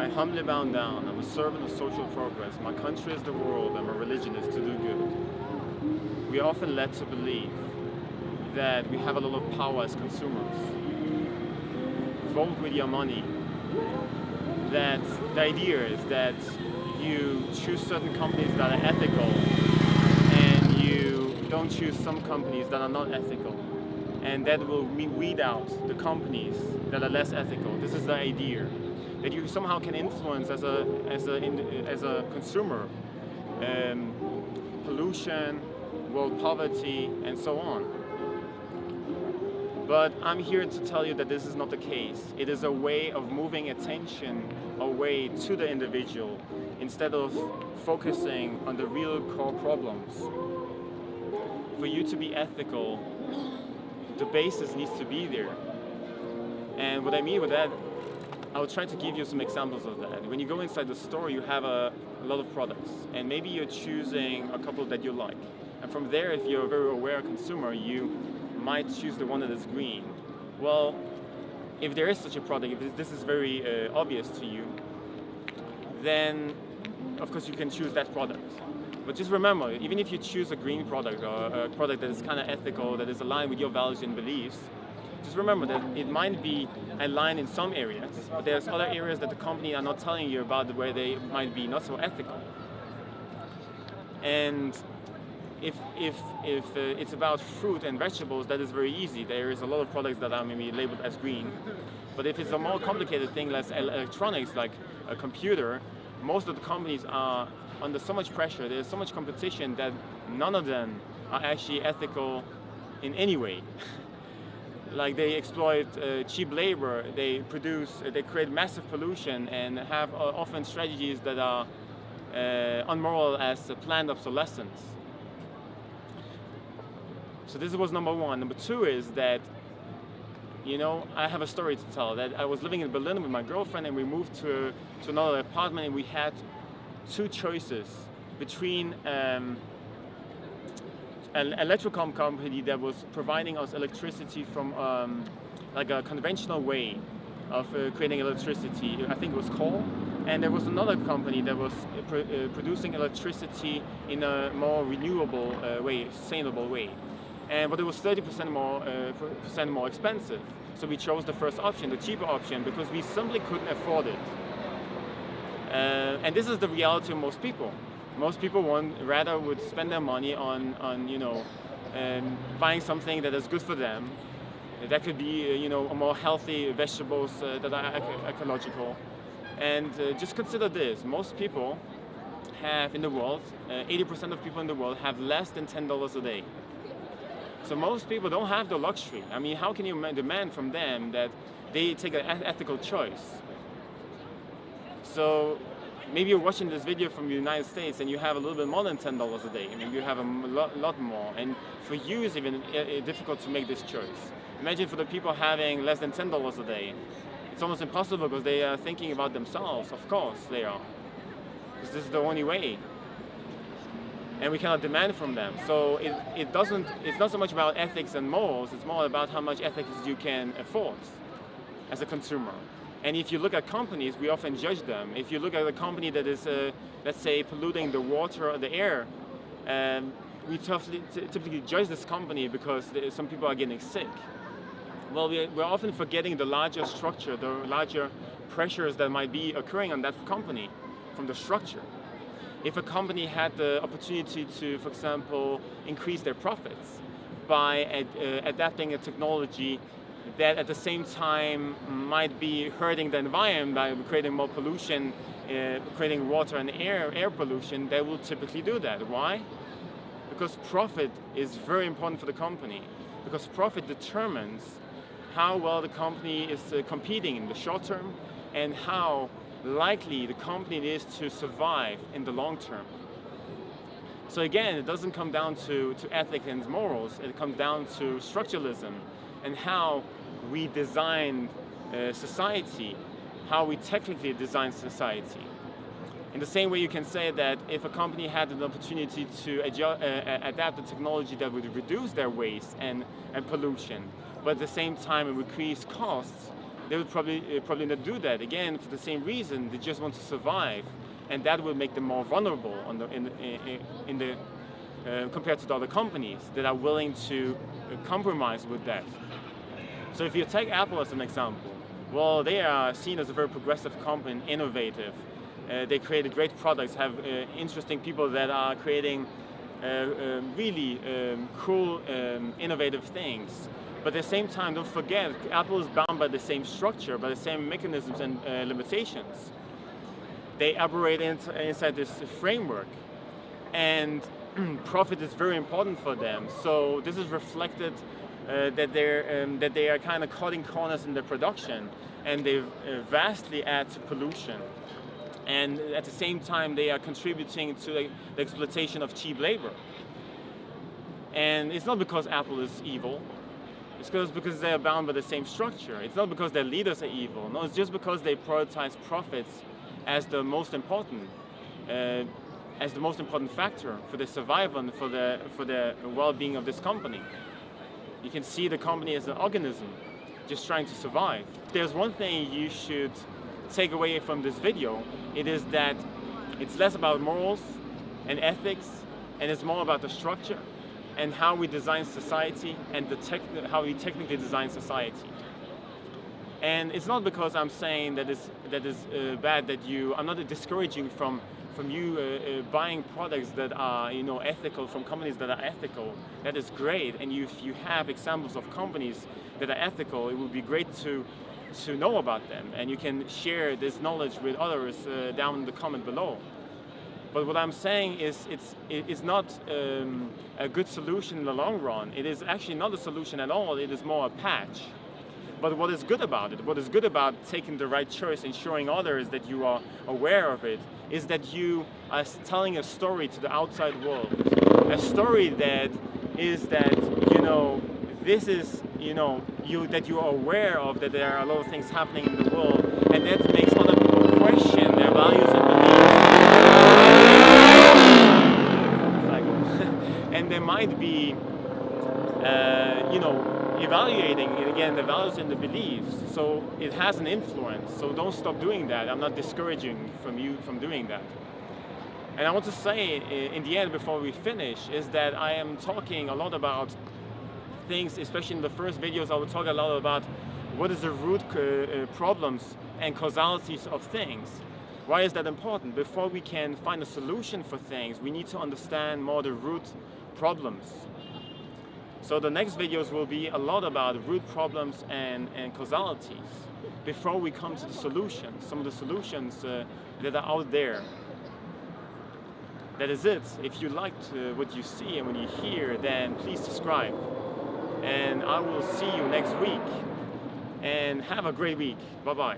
I humbly bow down. I'm a servant of social progress. My country is the world and my religion is to do good. We are often led to believe that we have a lot of power as consumers. Vote with your money. That the idea is that you choose certain companies that are ethical and you don't choose some companies that are not ethical. And that will weed out the companies that are less ethical. This is the idea. That you somehow can influence as a consumer, pollution, world poverty, and so on. But I'm here to tell you that this is not the case. It is a way of moving attention away to the individual instead of focusing on the real core problems. For you to be ethical, the basis needs to be there. And what I mean with that, I'll try to give you some examples of that. When you go inside the store, you have a lot of products, and maybe you're choosing a couple that you like. And from there, if you're a very aware consumer, you might choose the one that is green. Well, if there is such a product, if this is very obvious to you, then of course you can choose that product. But just remember, even if you choose a green product or a product that is kind of ethical, that is aligned with your values and beliefs, just remember that it might be aligned in some areas, but there's other areas that the company are not telling you about where they might be not so ethical. And if it's about fruit and vegetables, that is very easy. There is a lot of products that are maybe labeled as green. But if it's a more complicated thing, like electronics, like a computer, most of the companies are under so much pressure, there's so much competition that none of them are actually ethical in any way. Like they exploit cheap labor, they create massive pollution and have often strategies that are unmoral as planned obsolescence. So this was number one. Number two is that, you know, I have a story to tell. That I was living in Berlin with my girlfriend and we moved to another apartment and we had two choices between an electrical company that was providing us electricity from like a conventional way of creating electricity. I think it was coal. And there was another company that was producing electricity in a more renewable way, sustainable way. But it was 30% more expensive. So we chose the first option, the cheaper option, because we simply couldn't afford it. And this is the reality of most people. Most people rather would spend their money on you know, buying something that is good for them. That could be you know, more healthy vegetables that are ecological. And just consider this: most people have in the world, 80% of people in the world have less than $10 a day. So most people don't have the luxury. I mean, how can you demand from them that they take an ethical choice? So maybe you're watching this video from the United States and you have a little bit more than $10 a day. I mean, you have a lot more. And for you, it's even difficult to make this choice. Imagine for the people having less than $10 a day. It's almost impossible because they are thinking about themselves. Of course they are. Because this is the only way. And we cannot demand from them. So it's not so much about ethics and morals, it's more about how much ethics you can afford as a consumer. And if you look at companies, we often judge them. If you look at a company that is, let's say, polluting the water or the air, we typically judge this company because some people are getting sick. Well, we're often forgetting the larger structure, the larger pressures that might be occurring on that company from the structure. If a company had the opportunity to, for example, increase their profits by adapting a technology that at the same time might be hurting the environment by creating more pollution, creating water and air pollution, they will typically do that. Why? Because profit is very important for the company. Because profit determines how well the company is competing in the short term and how likely the company is to survive in the long term. So again, it doesn't come down to ethics and morals, it comes down to structuralism and how we design society, how we technically design society. In the same way you can say that if a company had an opportunity to adapt the technology that would reduce their waste and pollution, but at the same time increase costs, they would probably not do that. Again, for the same reason, they just want to survive, and that will make them more vulnerable compared to the other companies that are willing to compromise with that. So if you take Apple as an example, well, they are seen as a very progressive company, innovative. They create great products, have interesting people that are creating really cool, innovative things. But at the same time, don't forget, Apple is bound by the same structure, by the same mechanisms and limitations. They operate inside this framework, and profit is very important for them. So this is reflected that they are kind of cutting corners in their production, and they vastly add to pollution. And at the same time, they are contributing to the exploitation of cheap labor. And it's not because Apple is evil. It's because they are bound by the same structure. It's not because their leaders are evil. No, it's just because they prioritize profits as the most important factor for the survival and for the well-being of this company. You can see the company as an organism, just trying to survive. If there's one thing you should take away from this video, it is that it's less about morals and ethics, and it's more about the structure and how we design society and how we technically design society. And it's not because I'm saying that is bad that I'm not discouraging from you buying products that are ethical from companies that are ethical. That is great, and if you have examples of companies that are ethical, it would be great to know about them, and you can share this knowledge with others down in the comment below. But what I'm saying is it's not a good solution in the long run. It is actually not a solution at all. It is more a patch. But what is good about it, what is good about taking the right choice and showing others that you are aware of it, is that you are telling a story to the outside world. A story that is that, this is, that you are aware of, that there are a lot of things happening in the world, and that makes other people question their values and beliefs. And they might be, evaluating, again, the values and the beliefs. So it has an influence. So don't stop doing that. I'm not discouraging you from doing that. And I want to say, in the end, before we finish, is that I am talking a lot about things, especially in the first videos, I will talk a lot about what is the root problems and causalities of things. Why is that important? Before we can find a solution for things, we need to understand more the root problems. So the next videos will be a lot about root problems and causalities before we come to the solutions, some of the solutions that are out there. That is it. If you liked what you see and what you hear, then please subscribe. And I will see you next week. And have a great week. Bye-bye.